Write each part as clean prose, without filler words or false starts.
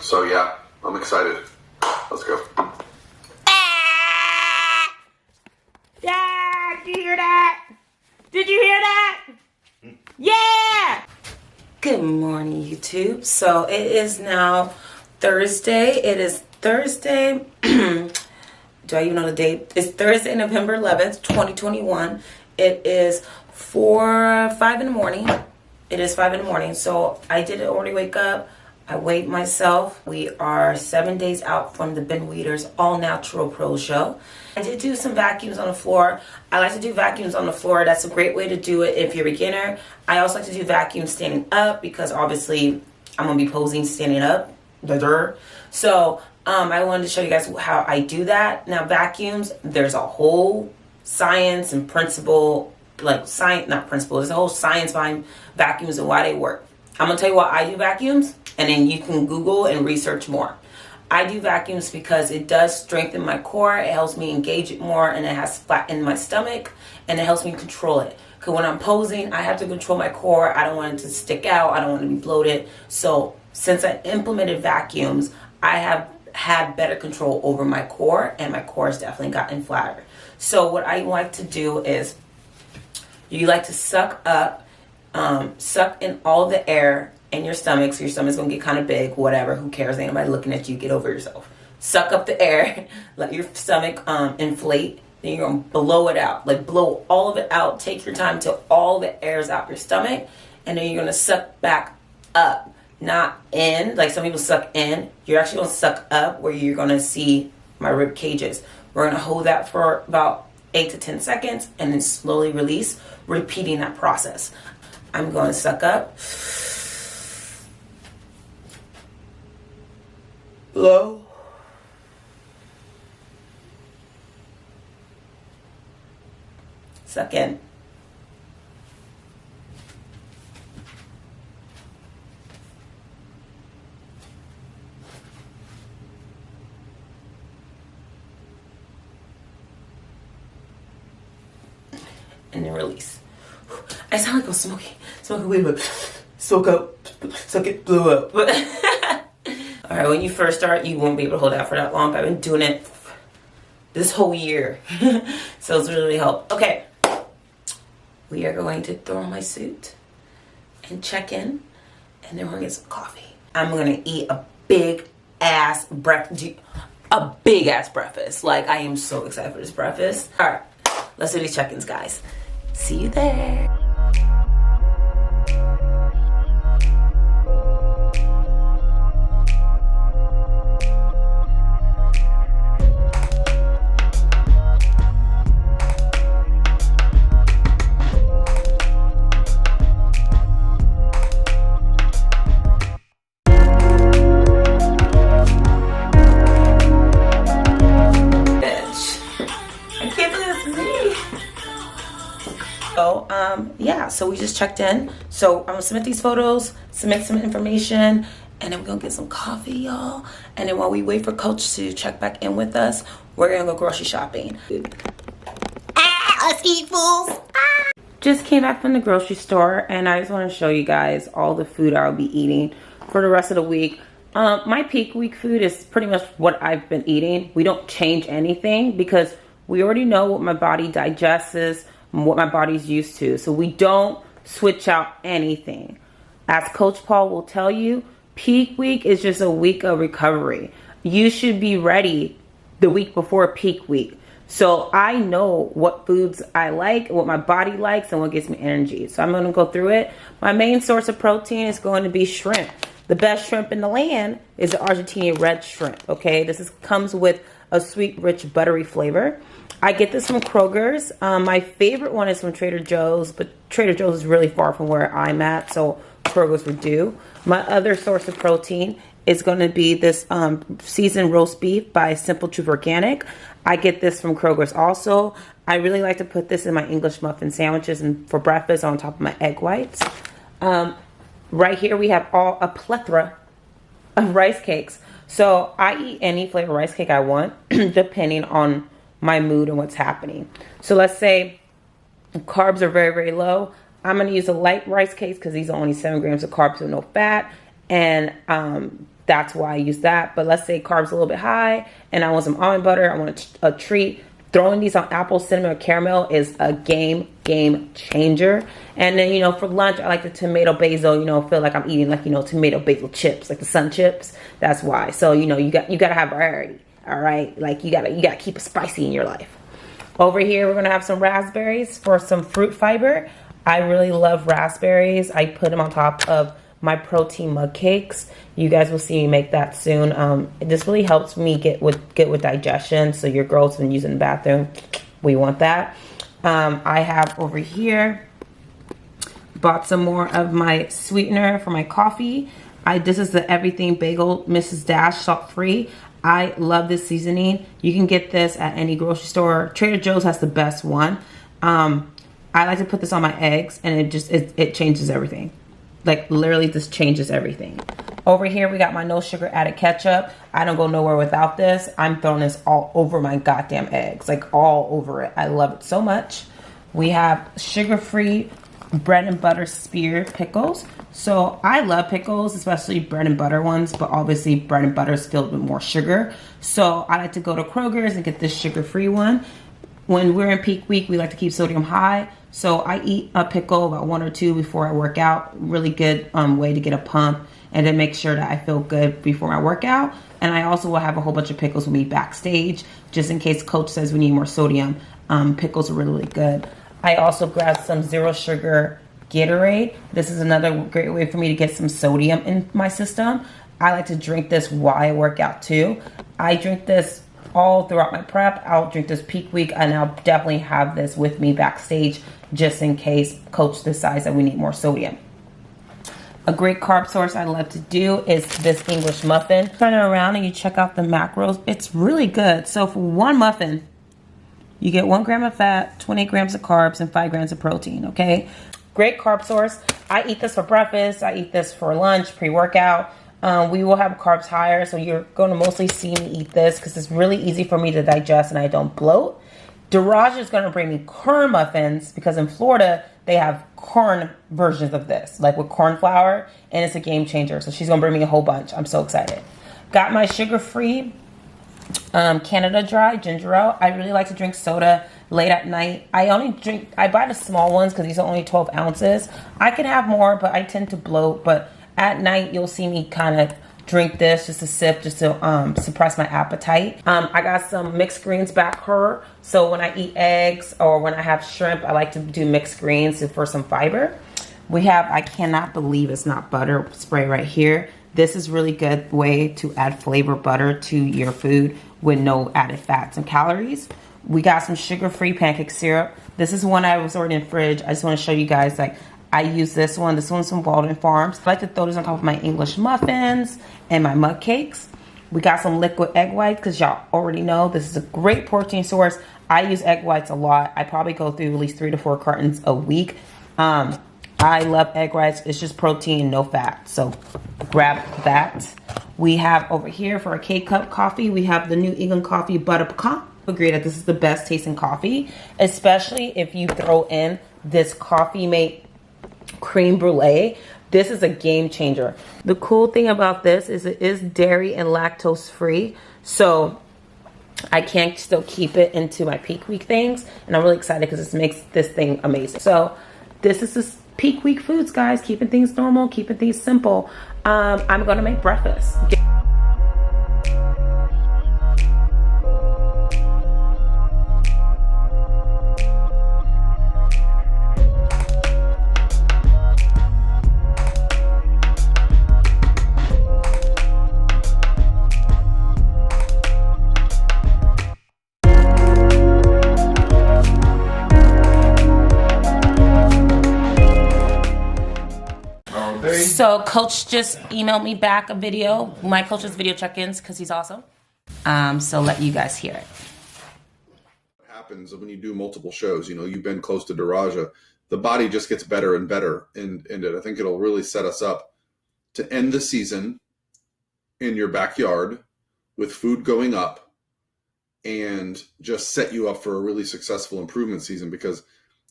So yeah, I'm excited. Let's go. Dad, did you hear that? Did you hear that? Yeah! Good morning, YouTube. So it is now Thursday. It is Thursday. Do I even know the date? It's Thursday, November 11th, 2021. It is 5 in the morning. It is 5 in the morning. So I did already wake up. I weighed myself. We are 7 days out from the Ben Weeder's All Natural Pro show. I did do some vacuums on the floor. I like to do vacuums on the floor. That's a great way to do it if you're a beginner. I also like to do vacuums standing up because obviously I'm going to be posing standing up. So I wanted to show you guys how I do that. Now vacuums, there's a whole science and principle, there's a whole science behind vacuums and why they work. I'm going to tell you why I do vacuums, and then you can Google and research more. I do vacuums because it does strengthen my core. It helps me engage it more, and it has flattened my stomach, and it helps me control it. Because when I'm posing, I have to control my core. I don't want it to stick out. I don't want to be bloated. So since I implemented vacuums, I have had better control over my core, and my core has definitely gotten flatter. So what I like to do is, you like to suck in all the air in your stomach, so your stomach's gonna get kind of big, whatever, who cares, ain't nobody looking at you, get over yourself. Suck up the air, let your stomach inflate, then you're gonna blow it out, blow all of it out. Take your time till all the air's out your stomach, and then you're gonna suck back up, not in, like some people suck in. You're actually gonna suck up where you're gonna see my rib cages. We're gonna hold that for about 8 to 10 seconds and then slowly release, repeating that process. I'm going to suck up, blow, suck in, and then release. I sound like I'm smoking weed, but soak up, suck it, blow up. All right, when you first start, you won't be able to hold that for that long. But I've been doing it this whole year, so it's really helped. Okay, we are going to throw on my suit and check in, and then we're gonna get some coffee. I'm gonna eat a big ass breakfast. Like, I am so excited for this breakfast. All right, let's do these check-ins, guys. See you there. Yeah, so we just checked in. So I'm gonna submit these photos, submit some information, and then we're gonna get some coffee, y'all. And then while we wait for Coach to check back in with us, we're gonna go grocery shopping. Let's eat, fools. Just came back from the grocery store, and I just want to show you guys all the food I'll be eating for the rest of the week. My peak week food is pretty much what I've been eating. We don't change anything because we already know what my body digests, what my body's used to. So we don't switch out anything. As Coach Paul will tell you, peak week is just a week of recovery. You should be ready the week before peak week. So I know what foods I like, what my body likes, and what gives me energy. So I'm going to go through it. My main source of protein is going to be shrimp. The best shrimp in the land is the Argentinian red shrimp. Okay, comes with a sweet, rich, buttery flavor. I get this from Kroger's. My favorite one is from Trader Joe's, but Trader Joe's is really far from where I'm at, so Kroger's would do. My other source of protein is going to be this seasoned roast beef by Simple Truth Organic. I get this from Kroger's also. I really like to put this in my English muffin sandwiches and for breakfast on top of my egg whites. Right here we have a plethora of rice cakes. So I eat any flavor rice cake I want depending on my mood and what's happening. So let's say carbs are very, very low. I'm going to use a light rice cakes because these are only 7 grams of carbs with no fat. and that's why I use that. But let's say carbs a little bit high and I want some almond butter, I want a treat. Throwing these on apple, cinnamon, or caramel is a game changer. And then, you know, for lunch, I like the tomato basil, you know, feel like I'm eating like, you know, tomato basil chips, like the sun chips. That's why. So, you know, you got to have variety. All right. Like you gotta keep it spicy in your life. Over here, we're going to have some raspberries for some fruit fiber. I really love raspberries. I put them on top of my protein mug cakes. You guys will see me make that soon. This really helps me get with digestion. So your girl's been using the bathroom, we want that. I have over here bought some more of my sweetener for my coffee. This is the Everything Bagel Mrs. Dash, salt free. I love this seasoning. You can get this at any grocery store. Trader Joe's has the best one. I like to put this on my eggs, and it changes everything. Like literally this changes everything. Over here we got my no sugar added ketchup. I don't go nowhere without this. I'm throwing this all over my goddamn eggs, like all over it. I love it so much. We have sugar-free bread and butter speared pickles. So I love pickles, especially bread and butter ones, but obviously bread and butter is filled with more sugar. So I like to go to Kroger's and get this sugar-free one. When we're in peak week, we like to keep sodium high. So I eat a pickle, about 1 or 2 before I work out. Really good way to get a pump and to make sure that I feel good before my workout. And I also will have a whole bunch of pickles with me backstage, just in case coach says we need more sodium. Pickles are really good. I also grabbed some zero sugar Gatorade. This is another great way for me to get some sodium in my system. I like to drink this while I work out too. I drink this all throughout my prep. I'll drink this peak week, and I'll definitely have this with me backstage just in case coach decides that we need more sodium. A great carb source I love to do is this English muffin. Turn it around and you check out the macros. It's really good. So for one muffin, you get 1 gram of fat, 28 grams of carbs, and 5 grams of protein, okay? Great carb source. I eat this for breakfast. I eat this for lunch, pre-workout. We will have carbs higher, so you're going to mostly see me eat this because it's really easy for me to digest and I don't bloat. Daraj is going to bring me corn muffins because in Florida, they have corn versions of this, like with corn flour, and it's a game changer. So she's going to bring me a whole bunch. I'm so excited. Got my sugar-free Canada Dry ginger ale. I really like to drink soda late at night. I buy the small ones because these are only 12 ounces. I can have more, but I tend to bloat. But at night, you'll see me kind of drink this just a sip, just to suppress my appetite. I got some mixed greens back her. So when I eat eggs or when I have shrimp, I like to do mixed greens for some fiber. We have, I cannot believe it's not butter spray right here. This is really good way to add flavor butter to your food with no added fats and calories. We got some sugar-free pancake syrup. This is one I was already in the fridge. I just want to show you guys, like, I use this one. This one's from Walden Farms. I like to throw this on top of my English muffins and my mug cakes. We got some liquid egg whites because y'all already know this is a great protein source. I use egg whites a lot. I probably go through at least 3 to 4 cartons a week. I love egg whites. It's just protein, no fat. So grab that. We have over here for a K-Cup coffee, we have the New England Coffee Butter Pecan. Agree that this is the best tasting coffee, especially if you throw in this Coffee Mate creme brulee. This is a game changer. The cool thing about this is it is dairy and lactose free, so I can still keep it into my peak week things, and I'm really excited because this makes this thing amazing. So this is this peak week foods, guys, keeping things normal, keeping things simple. I'm gonna make breakfast. So coach just emailed me back a video, my coach's video check-ins, because he's awesome. So let you guys hear it. What happens when you do multiple shows, you know, you've been close to Daraja, the body just gets better and better. And I think it'll really set us up to end the season in your backyard with food going up and just set you up for a really successful improvement season, because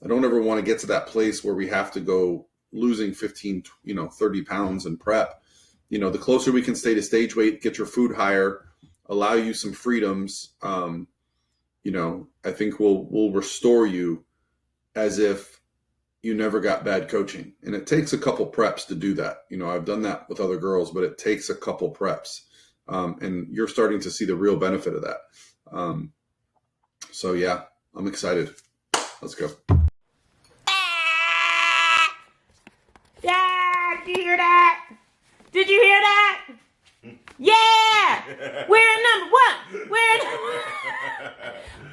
I don't ever want to get to that place where we have to go losing 15, 30 pounds in prep. you know, the closer we can stay to stage weight, get your food higher, allow you some freedoms, you know, I think we'll restore you as if you never got bad coaching. And it takes a couple preps to do that. You know, I've done that with other girls, but it takes a couple preps. And you're starting to see the real benefit of that. So yeah, I'm excited. Let's go. Dad, did you hear that? Did you hear that? Yeah! We're number one.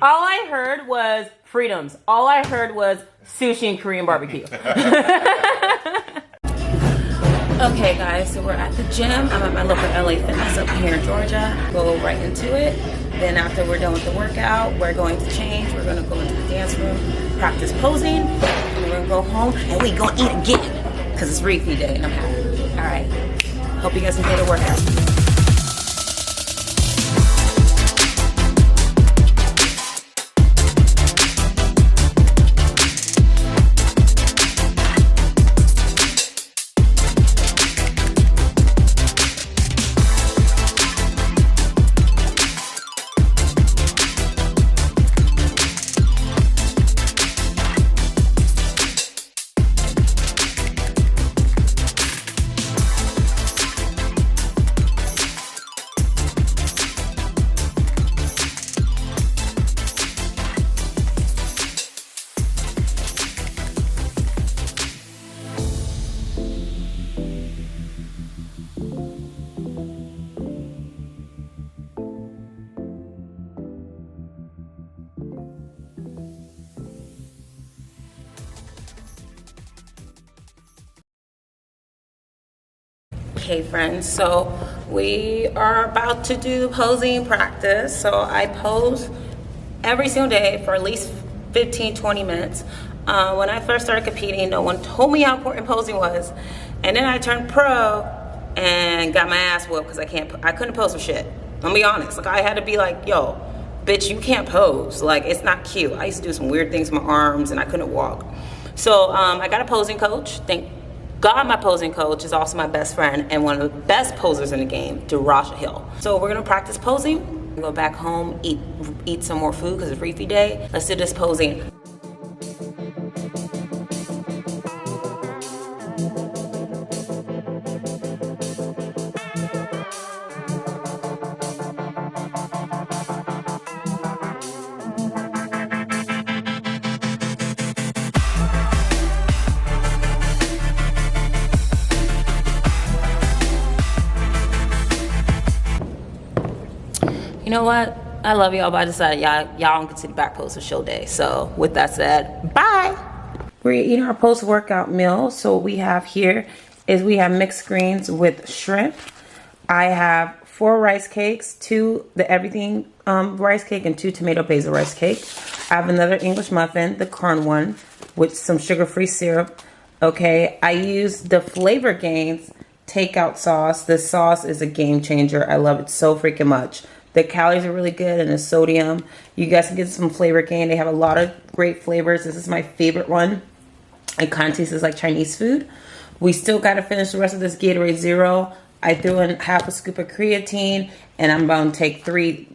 All I heard was freedoms. All I heard was sushi and Korean barbecue. Okay, guys, so we're at the gym. I'm at my local LA Fitness up here in Georgia. Go right into it. Then after we're done with the workout, we're going to change. We're going to go into the dance room, practice posing, and we're going to go home, and we're going to eat again because it's refeed day, and I'm happy. All right. Hope you guys enjoy the workout. Okay, friends, so we are about to do posing practice. So I pose every single day for at least 15-20 minutes. When I first started competing, no one told me how important posing was, and then I turned pro and got my ass whooped because I couldn't pose for shit. I'll be honest, like I had to be like, yo, bitch, you can't pose, like it's not cute. I used to do some weird things with my arms and I couldn't walk. So I got a posing coach. Thank God my posing coach is also my best friend and one of the best posers in the game, Jewerly Hill. So we're gonna practice posing, go back home, eat some more food because it's refeed day. Let's do this posing. You know what? I love y'all, but I decided y'all don't get to the back post of show day. So with that said, bye. We're eating our post-workout meal. So what we have here is we have mixed greens with shrimp. I have 4 rice cakes, 2 the everything rice cake and 2 tomato basil rice cake. I have another English muffin, the corn one, with some sugar-free syrup. Okay, I use the Flavor Gains takeout sauce. This sauce is a game changer. I love it so freaking much. The calories are really good and the sodium. You guys can get some Flavor Gain. They have a lot of great flavors. This is my favorite one. It kind of tastes like Chinese food. We still got to finish the rest of this Gatorade Zero. I threw in half a scoop of creatine, and I'm going to take three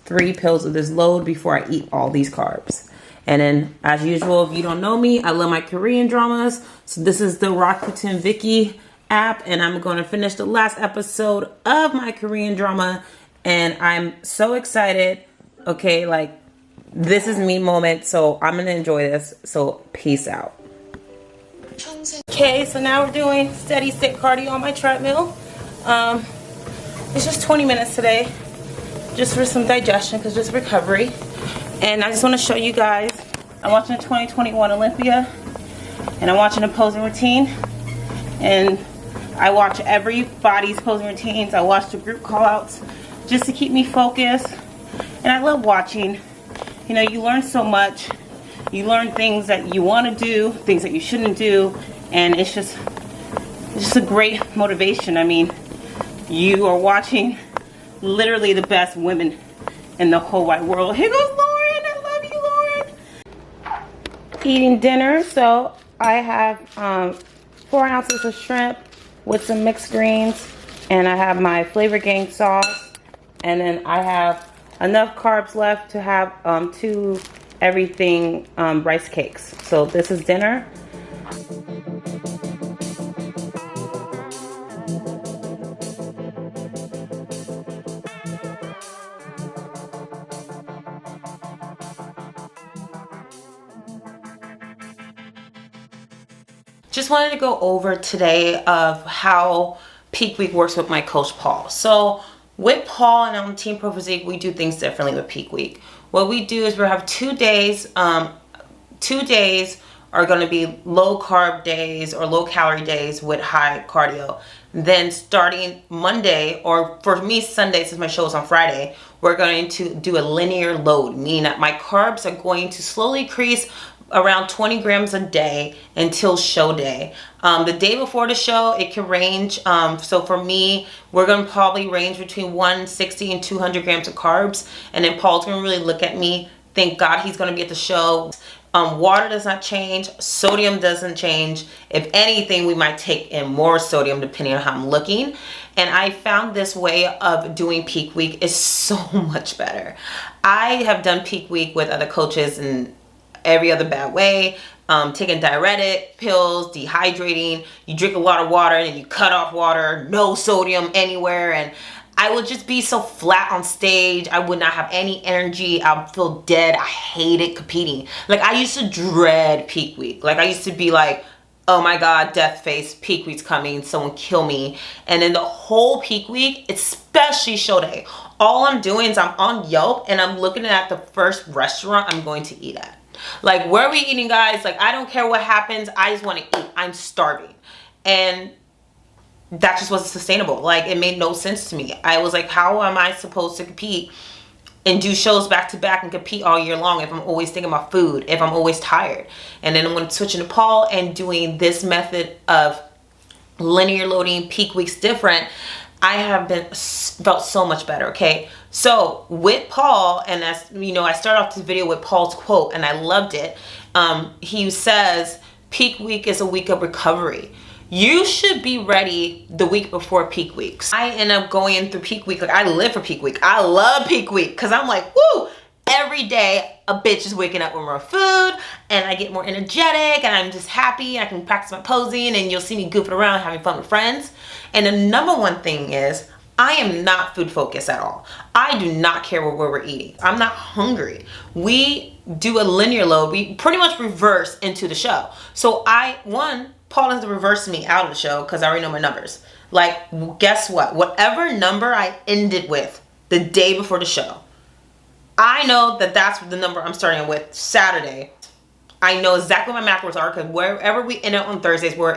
pills of this load before I eat all these carbs. And then, as usual, if you don't know me, I love my Korean dramas. So this is the Rakuten Viki app, and I'm going to finish the last episode of my Korean drama. And I'm so excited. Okay, like this is me moment, so I'm gonna enjoy this. So peace out. Okay, so now we're doing steady state cardio on my treadmill. It's just 20 minutes today, just for some digestion, because just recovery. And I just want to show you guys. I'm watching the 2021 Olympia, and I'm watching a posing routine, and I watch everybody's posing routines. I watch the group call-outs, just to keep me focused. And I love watching. You know, you learn so much. You learn things that you want to do, things that you shouldn't do, and it's just a great motivation. I mean, you are watching literally the best women in the whole wide world. Here goes Lauren. I love you, Lauren. Eating dinner. So I have 4 ounces of shrimp with some mixed greens, And I have my Flavor Gang sauce. And then I have enough carbs left to have 2 everything rice cakes. So this is dinner. Just wanted to go over today of how peak week works with my coach Paul. So with Paul and on Team Pro Physique, we do things differently with peak week. What we do is we have 2 days. 2 days are going to be low carb days or low calorie days with high cardio. Then starting Monday, or for me Sunday, since my show is on Friday, we're going to do a linear load, meaning that my carbs are going to slowly increase around 20 grams a day until show day. The day before the show, it can range. So for me, we're going to probably range between 160 and 200 grams of carbs. And then Paul's going to really look at me. Thank God he's going to be at the show. Water does not change. Sodium doesn't change. If anything, we might take in more sodium depending on how I'm looking. And I found this way of doing peak week is so much better. I have done peak week with other coaches and every other bad way, taking diuretic pills, dehydrating, you drink a lot of water and then you cut off water, no sodium anywhere, and I would just be so flat on stage. I would not have any energy. I would feel dead. I hated competing. Like, I used to dread peak week. Like, I used to be like, oh my God, death face, peak week's coming, someone kill me. And then the whole peak week, especially show day, all I'm doing is I'm on Yelp and I'm looking at the first restaurant I'm going to eat at. Like, where are we eating, guys? Like, I don't care what happens. I just want to eat. I'm starving. And that just wasn't sustainable. Like, it made no sense to me. I was like, how am I supposed to compete and do shows back to back and compete all year long if I'm always thinking about food, if I'm always tired? And then I'm going to switch into Paul and doing this method of linear loading, peak weeks different. I have felt so much better. Okay, so with Paul, and as you know, I started off this video with Paul's quote and I loved it. He says peak week is a week of recovery. You should be ready the week before peak weeks. I end up going through peak week. Like, I live for peak week. I love peak week because I'm like, woo, every day a bitch is waking up with more food and I get more energetic and I'm just happy. I can practice my posing and you'll see me goofing around having fun with friends. And the number one thing is I am not food focused at all. I do not care where we're eating. I'm not hungry. We do a linear load. We pretty much reverse into the show. So Paul has to reverse me out of the show because I already know my numbers. Like, guess what? Whatever number I ended with the day before the show, I know that that's the number I'm starting with Saturday. I know exactly what my macros are because wherever we end up on Thursdays, we're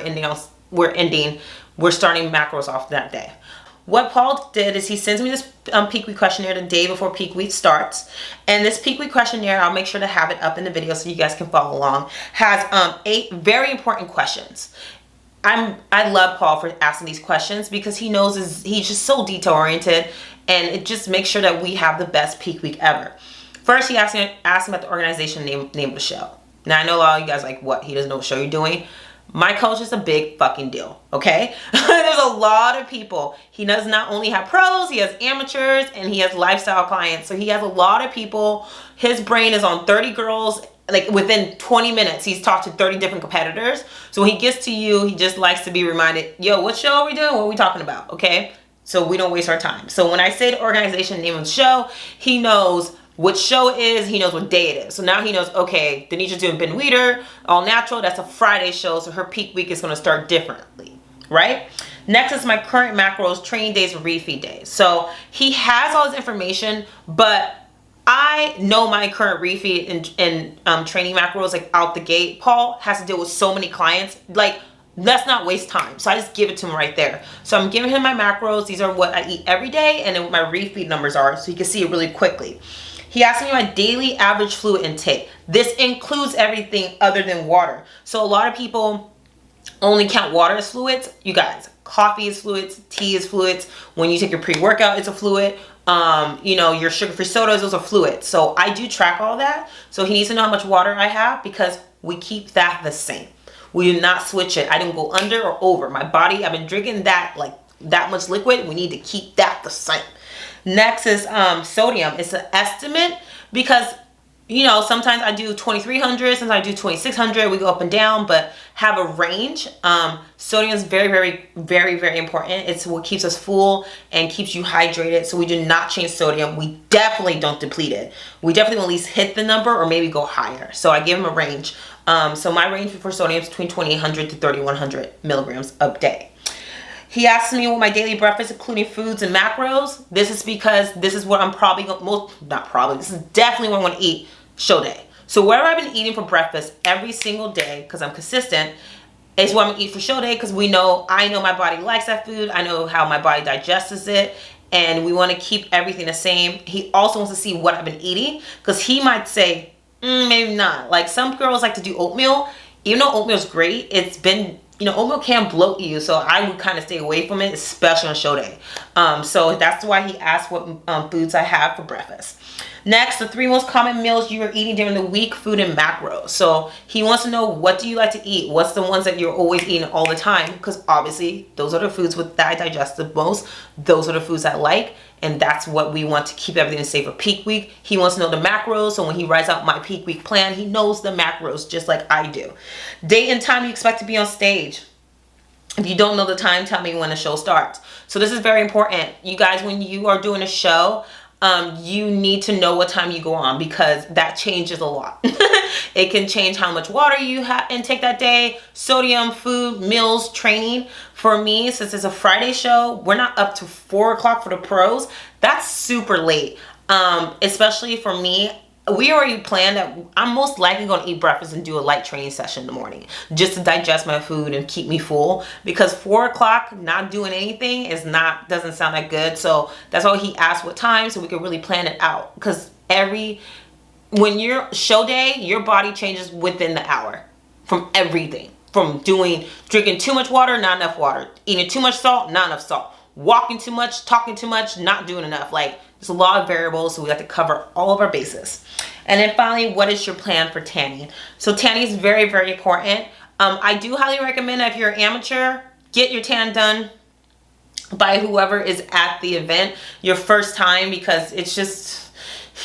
starting macros off that day. What Paul did is he sends me this peak week questionnaire the day before peak week starts. And this peak week questionnaire, I'll make sure to have it up in the video so you guys can follow along, has 8 very important questions. I love Paul for asking these questions because he knows he's just so detail oriented, and it just makes sure that we have the best peak week ever. First, he asked him about the organization name of the show. Now, I know a lot of you guys are like, what? He doesn't know what show you're doing? My coach is a big fucking deal, okay? There's a lot of people. He does not only have pros, he has amateurs, and he has lifestyle clients. So he has a lot of people. His brain is on 30 girls. Like, within 20 minutes, he's talked to 30 different competitors. So when he gets to you, he just likes to be reminded, yo, what show are we doing? What are we talking about, okay? So we don't waste our time. So when I say the organization name of the show, he knows what show it is, he knows what day it is. So now he knows, okay, Denisha's doing Ben Weeder, all natural, that's a Friday show, so her peak week is gonna start differently, right? Next is my current macros, training days, and refeed days. So he has all this information, but I know my current refeed and training macros like out the gate. Paul has to deal with so many clients, like, let's not waste time. So I just give it to him right there. So I'm giving him my macros. These are what I eat every day, and then what my refeed numbers are, so you can see it really quickly. He asked me my daily average fluid intake. This includes everything other than water. So a lot of people only count water as fluids. You guys, coffee is fluids, tea is fluids. When you take your pre-workout, it's a fluid. You know, your sugar-free sodas, those are fluids. So I do track all that. So he needs to know how much water I have because we keep that the same. We do not switch it. I didn't go under or over. My body, I've been drinking that like that much liquid, we need to keep that the same. Next is sodium. It's an estimate because, you know, sometimes I do 2,300, sometimes I do 2,600. We go up and down, but have a range. Sodium is very, very, very, very important. It's what keeps us full and keeps you hydrated. So we do not change sodium. We definitely don't deplete it. We definitely will at least hit the number or maybe go higher. So I give them a range. So my range for sodium is between 2,800 to 3,100 milligrams a day. He asked me what my daily breakfast, including foods and macros. This is because this is what I'm probably this is definitely what I'm going to eat show day. So whatever I've been eating for breakfast every single day, because I'm consistent, is what I'm going to eat for show day, because I know my body likes that food. I know how my body digests it, and we want to keep everything the same. He also wants to see what I've been eating, because he might say, maybe not. Like some girls like to do oatmeal. Even though oatmeal is great, it's been, you know, oatmeal can bloat you, so I would kind of stay away from it, especially on show day. So that's why he asked what foods I have for breakfast. Next, the 3 most common meals you are eating during the week, food and macros. So he wants to know, what do you like to eat? What's the ones that you're always eating all the time? Because obviously those are the foods that I digest the most. Those are the foods I like, and that's what we want to keep everything safe for peak week. He wants to know the macros, so when he writes out my peak week plan, he knows the macros just like I do. Date and time you expect to be on stage. If you don't know the time, tell me when the show starts. So this is very important. You guys, when you are doing a show, you need to know what time you go on, because that changes a lot. It can change how much water you intake that day, sodium, food, meals, training. For me, since it's a Friday show, we're not up to 4 o'clock for the pros. That's super late. Especially for me, we already planned that I'm most likely going to eat breakfast and do a light training session in the morning just to digest my food and keep me full, because 4 o'clock not doing anything doesn't sound that good. So that's why he asked what time, so we could really plan it out, because when you're show day, your body changes within the hour from everything, from drinking too much water, not enough water, eating too much salt, not enough salt, walking too much, talking too much, not doing enough. Like, there's a lot of variables, so we have to cover all of our bases. And then finally, what is your plan for tanning? So tanning is very, very important. I do highly recommend that if you're an amateur, get your tan done by whoever is at the event your first time, because it's just,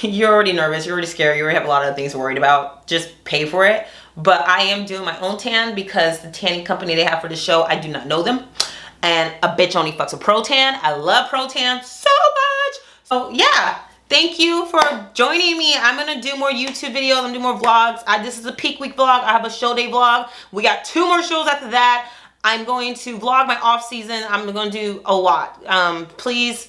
you're already nervous, you're already scared, you already have a lot of things worried about. Just pay for it. But I am doing my own tan, because the tanning company they have for the show, I do not know them. And a bitch only fucks with Pro Tan. I love Pro Tan so much. So yeah, thank you for joining me. I'm gonna do more YouTube videos. I'm gonna do more vlogs. This is a peak week vlog. I have a show day vlog. We got 2 more shows after that. I'm going to vlog my off season. I'm gonna do a lot. Please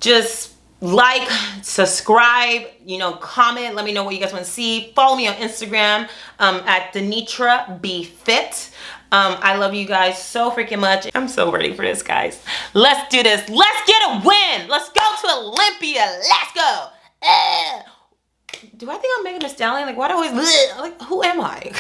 just like, subscribe, you know, comment, let me know what you guys want to see. Follow me on Instagram at DenitraBFit. I love you guys so freaking much. I'm so ready for this, guys. Let's do this. Let's get a win. Let's go to Olympia. Let's go. Do I think I'm Megan Thee Stallion? Like, why do I always, like, who am I?